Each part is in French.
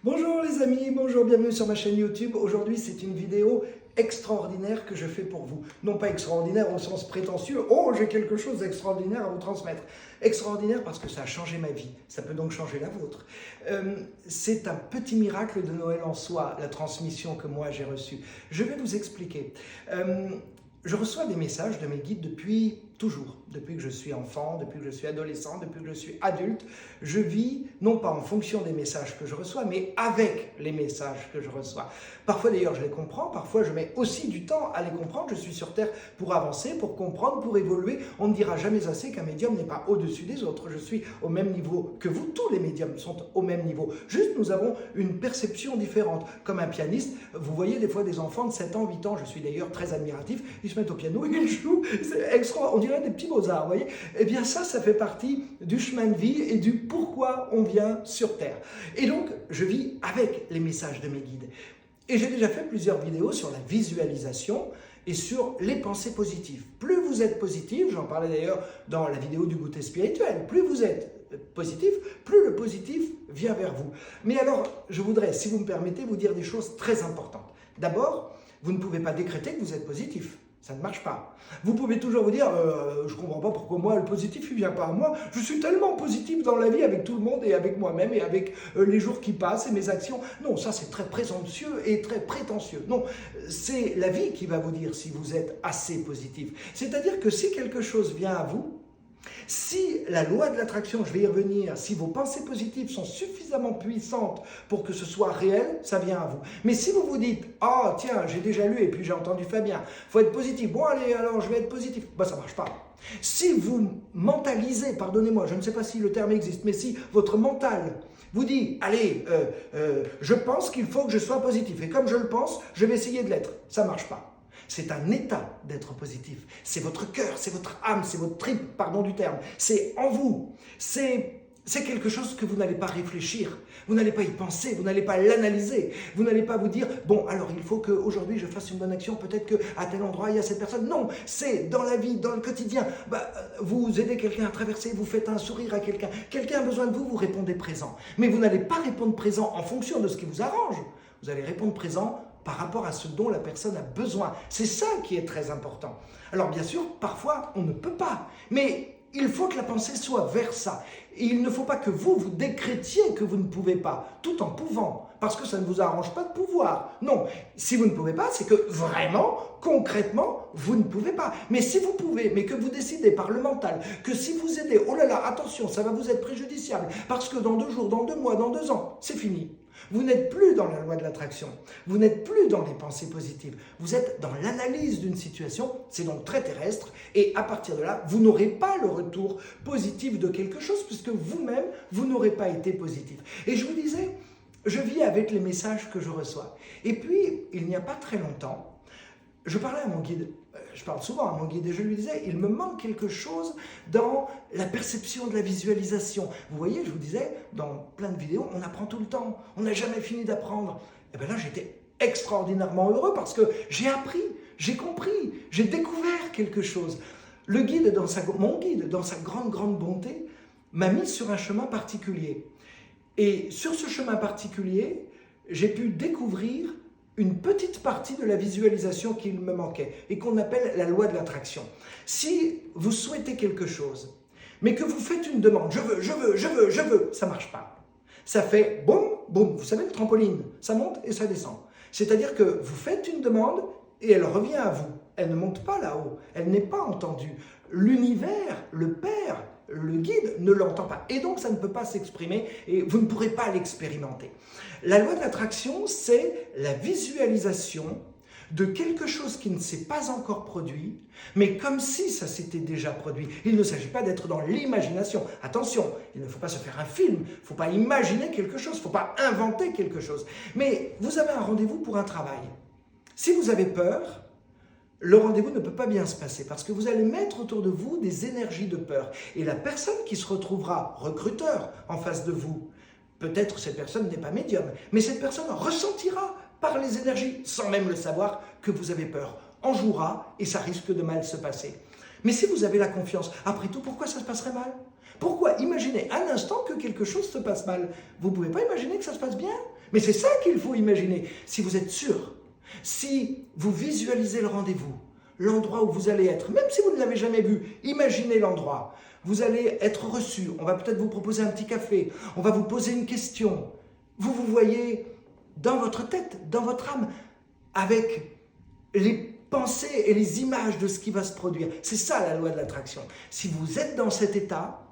Bonjour les amis, bonjour, bienvenue sur ma chaîne YouTube. Aujourd'hui, c'est une vidéo extraordinaire que je fais pour vous. Non pas extraordinaire au sens prétentieux, oh j'ai quelque chose d'extraordinaire à vous transmettre. Extraordinaire parce que ça a changé ma vie, ça peut donc changer la vôtre. C'est un petit miracle de Noël en soi, la transmission que moi j'ai reçue. Je vais vous expliquer. Je reçois des messages de mes guides depuis toujours, depuis que je suis enfant, depuis que je suis adolescent, depuis que je suis adulte. Je vis, non pas en fonction des messages que je reçois, mais avec les messages que je reçois. Parfois d'ailleurs je les comprends, parfois je mets aussi du temps à les comprendre. Je suis sur Terre pour avancer, pour comprendre, pour évoluer. On ne dira jamais assez qu'un médium n'est pas au-dessus des autres. Je suis au même niveau que vous, tous les médiums sont au même niveau. Juste nous avons une perception différente. Comme un pianiste, vous voyez des fois des enfants de 7 ans, 8 ans, je suis d'ailleurs très admiratif, ils se mettent au piano et ils jouent, c'est extra, on dirait des petits Mozart, vous voyez. Eh bien ça fait partie du chemin de vie et du pourquoi on vient sur Terre. Et donc, je vis avec les messages de mes guides. Et j'ai déjà fait plusieurs vidéos sur la visualisation et sur les pensées positives. Plus vous êtes positif, j'en parlais d'ailleurs dans la vidéo du goûter spirituel, plus vous êtes positif, plus le positif vient vers vous. Mais alors, je voudrais, si vous me permettez, vous dire des choses très importantes. D'abord, vous ne pouvez pas décréter que vous êtes positif. Ça ne marche pas. Vous pouvez toujours vous dire je ne comprends pas pourquoi moi, le positif, il ne vient pas à moi. Je suis tellement positif dans la vie avec tout le monde et avec moi-même et avec les jours qui passent et mes actions. Non, ça c'est très présomptueux et très prétentieux. Non, c'est la vie qui va vous dire si vous êtes assez positif. C'est-à-dire que si quelque chose vient à vous, si la loi de l'attraction, je vais y revenir, si vos pensées positives sont suffisamment puissantes pour que ce soit réel, ça vient à vous. Mais si vous vous dites « Ah, tiens, j'ai déjà lu et puis j'ai entendu Fabien, il faut être positif. Bon, allez, alors je vais être positif. » Ben, ça ne marche pas. Si vous mentalisez, pardonnez-moi, je ne sais pas si le terme existe, mais si votre mental vous dit « Allez, je pense qu'il faut que je sois positif. Et comme je le pense, je vais essayer de l'être. » Ça ne marche pas. C'est un état d'être positif. C'est votre cœur, c'est votre âme, c'est votre tripe, pardon du terme. C'est en vous. C'est quelque chose que vous n'allez pas réfléchir. Vous n'allez pas y penser, vous n'allez pas l'analyser. Vous n'allez pas vous dire, bon, alors il faut qu'aujourd'hui je fasse une bonne action, peut-être qu'à tel endroit il y a cette personne. Non, c'est dans la vie, dans le quotidien. Vous aidez quelqu'un à traverser, vous faites un sourire à quelqu'un. Quelqu'un a besoin de vous, vous répondez présent. Mais vous n'allez pas répondre présent en fonction de ce qui vous arrange. Vous allez répondre présent par rapport à ce dont la personne a besoin. C'est ça qui est très important. Alors bien sûr, parfois, on ne peut pas. Mais il faut que la pensée soit vers ça. Et il ne faut pas que vous décrétiez que vous ne pouvez pas, tout en pouvant. Parce que ça ne vous arrange pas de pouvoir. Non, si vous ne pouvez pas, c'est que vraiment, concrètement, vous ne pouvez pas. Mais si vous pouvez, mais que vous décidez par le mental, que si vous aidez, oh là là, attention, ça va vous être préjudiciable, parce que dans 2 jours, dans 2 mois, dans 2 ans, c'est fini. Vous n'êtes plus dans la loi de l'attraction, vous n'êtes plus dans les pensées positives, vous êtes dans l'analyse d'une situation, c'est donc très terrestre, et à partir de là, vous n'aurez pas le retour positif de quelque chose, puisque vous-même, vous n'aurez pas été positif. Et je vous disais, je vis avec les messages que je reçois. Et puis, il n'y a pas très longtemps, je parlais à mon guide, je parle souvent à mon guide et je lui disais, il me manque quelque chose dans la perception de la visualisation. Vous voyez, je vous disais, dans plein de vidéos, on apprend tout le temps, on n'a jamais fini d'apprendre. Et bien là, j'étais extraordinairement heureux parce que j'ai appris, j'ai compris, j'ai découvert quelque chose. Mon guide, dans sa grande bonté, m'a mis sur un chemin particulier. Et sur ce chemin particulier, j'ai pu découvrir une petite partie de la visualisation qu'il me manquait et qu'on appelle la loi de l'attraction. Si vous souhaitez quelque chose, mais que vous faites une demande, je veux, ça ne marche pas. Ça fait boum, boum, vous savez le trampoline, ça monte et ça descend. C'est-à-dire que vous faites une demande et elle revient à vous. Elle ne monte pas là-haut, elle n'est pas entendue. L'univers, le Père, le guide ne l'entend pas. Et donc, ça ne peut pas s'exprimer et vous ne pourrez pas l'expérimenter. La loi de l'attraction, c'est la visualisation de quelque chose qui ne s'est pas encore produit, mais comme si ça s'était déjà produit. Il ne s'agit pas d'être dans l'imagination. Attention, il ne faut pas se faire un film, il ne faut pas imaginer quelque chose, il ne faut pas inventer quelque chose. Mais vous avez un rendez-vous pour un travail. Si vous avez peur, le rendez-vous ne peut pas bien se passer parce que vous allez mettre autour de vous des énergies de peur. Et la personne qui se retrouvera recruteur en face de vous, peut-être cette personne n'est pas médium, mais cette personne ressentira par les énergies, sans même le savoir, que vous avez peur, en jouera et ça risque de mal se passer. Mais si vous avez la confiance, après tout, pourquoi ça se passerait mal? Pourquoi? Imaginez un instant que quelque chose se passe mal. Vous ne pouvez pas imaginer que ça se passe bien? Mais c'est ça qu'il faut imaginer. Si vous êtes sûr, si vous visualisez le rendez-vous, l'endroit où vous allez être, même si vous ne l'avez jamais vu, imaginez l'endroit. Vous allez être reçu, on va peut-être vous proposer un petit café, on va vous poser une question. Vous vous voyez dans votre tête, dans votre âme, avec les pensées et les images de ce qui va se produire. C'est ça la loi de l'attraction. Si vous êtes dans cet état,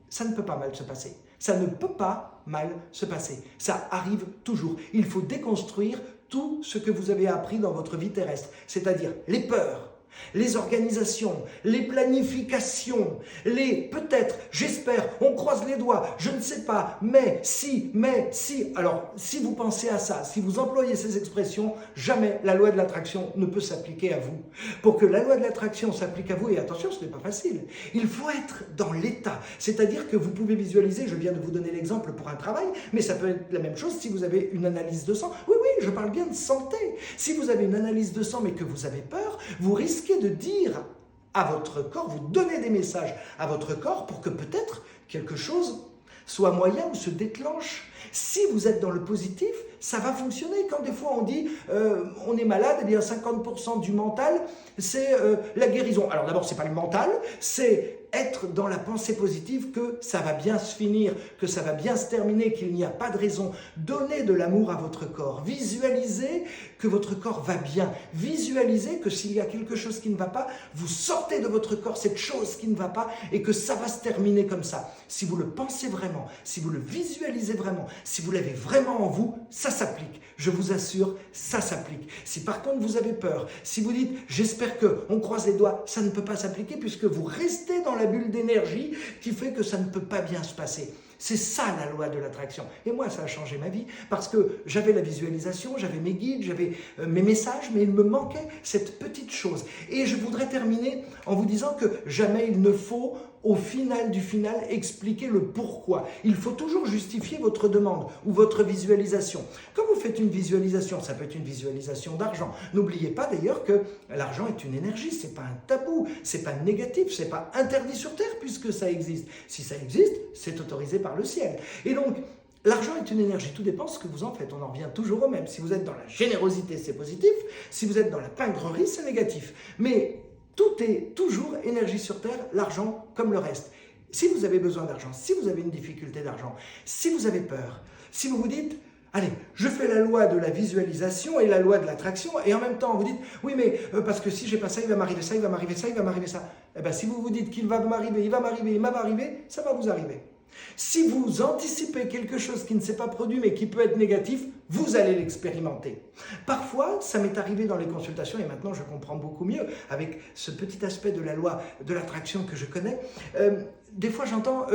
ça ne peut pas mal se passer. Ça ne peut pas mal se passer. Ça arrive toujours. Il faut déconstruire tout ce que vous avez appris dans votre vie terrestre, c'est-à-dire les peurs, les organisations, les planifications, les peut-être, j'espère, on croise les doigts, je ne sais pas, mais si. Alors, si vous pensez à ça, si vous employez ces expressions, jamais la loi de l'attraction ne peut s'appliquer à vous. Pour que la loi de l'attraction s'applique à vous, et attention, ce n'est pas facile, il faut être dans l'état. C'est-à-dire que vous pouvez visualiser, je viens de vous donner l'exemple pour un travail, mais ça peut être la même chose si vous avez une analyse de sang. Oui, je parle bien de santé. Si vous avez une analyse de sang mais que vous avez peur, vous risquez de dire à votre corps, vous donnez des messages à votre corps pour que peut-être quelque chose soit moyen ou se déclenche. Si vous êtes dans le positif, ça va fonctionner. Quand des fois on dit on est malade, eh bien 50% du mental, c'est la guérison. Alors d'abord, c'est pas le mental, c'est être dans la pensée positive que ça va bien se finir, que ça va bien se terminer, qu'il n'y a pas de raison. Donnez de l'amour à votre corps. Visualisez que votre corps va bien. Visualisez que s'il y a quelque chose qui ne va pas, vous sortez de votre corps cette chose qui ne va pas et que ça va se terminer comme ça. Si vous le pensez vraiment, si vous le visualisez vraiment, si vous l'avez vraiment en vous, ça s'applique. Je vous assure, ça s'applique. Si par contre vous avez peur, si vous dites « j'espère qu'on croise les doigts », ça ne peut pas s'appliquer puisque vous restez dans la bulle d'énergie qui fait que ça ne peut pas bien se passer. C'est ça la loi de l'attraction. Et moi, ça a changé ma vie parce que j'avais la visualisation, j'avais mes guides, j'avais mes messages, mais il me manquait cette petite chose. Et je voudrais terminer en vous disant que jamais il ne faut, au final du final, expliquer le pourquoi. Il faut toujours justifier votre demande ou votre visualisation. Quand vous faites une visualisation, ça peut être une visualisation d'argent. N'oubliez pas d'ailleurs que l'argent est une énergie, c'est pas un tabou, c'est pas négatif, c'est pas interdit sur Terre puisque ça existe. Si ça existe, c'est autorisé par le ciel. Et donc, l'argent est une énergie, tout dépend de ce que vous en faites. On en revient toujours au même. Si vous êtes dans la générosité, c'est positif. Si vous êtes dans la pingrerie, c'est négatif. Mais tout est toujours énergie sur Terre, l'argent comme le reste. Si vous avez besoin d'argent, si vous avez une difficulté d'argent, si vous avez peur, si vous vous dites « Allez, je fais la loi de la visualisation et la loi de l'attraction » et en même temps vous dites « Oui, mais parce que si j'ai pas ça, il va m'arriver ça, il va m'arriver ça, il va m'arriver ça. » Eh bien, si vous vous dites qu'il va m'arriver, il va m'arriver, il va m'arriver, ça va vous arriver. Si vous anticipez quelque chose qui ne s'est pas produit mais qui peut être négatif, vous allez l'expérimenter. Parfois, ça m'est arrivé dans les consultations et maintenant je comprends beaucoup mieux avec ce petit aspect de la loi de l'attraction que je connais. Des fois j'entends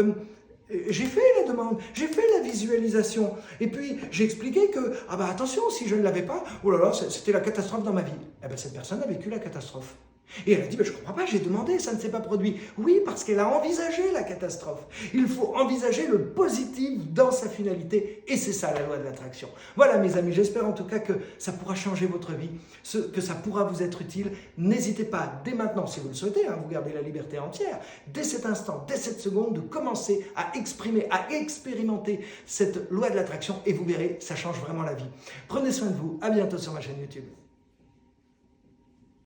j'ai fait la demande, j'ai fait la visualisation et puis j'ai expliqué que attention, si je ne l'avais pas, oh là là, c'était la catastrophe dans ma vie. Eh bien, cette personne a vécu la catastrophe. Et elle a dit, je ne comprends pas, j'ai demandé, ça ne s'est pas produit. Oui, parce qu'elle a envisagé la catastrophe. Il faut envisager le positif dans sa finalité. Et c'est ça la loi de l'attraction. Voilà mes amis, j'espère en tout cas que ça pourra changer votre vie, que ça pourra vous être utile. N'hésitez pas dès maintenant, si vous le souhaitez, vous gardez la liberté entière, dès cet instant, dès cette seconde, de commencer à exprimer, à expérimenter cette loi de l'attraction. Et vous verrez, ça change vraiment la vie. Prenez soin de vous, à bientôt sur ma chaîne YouTube.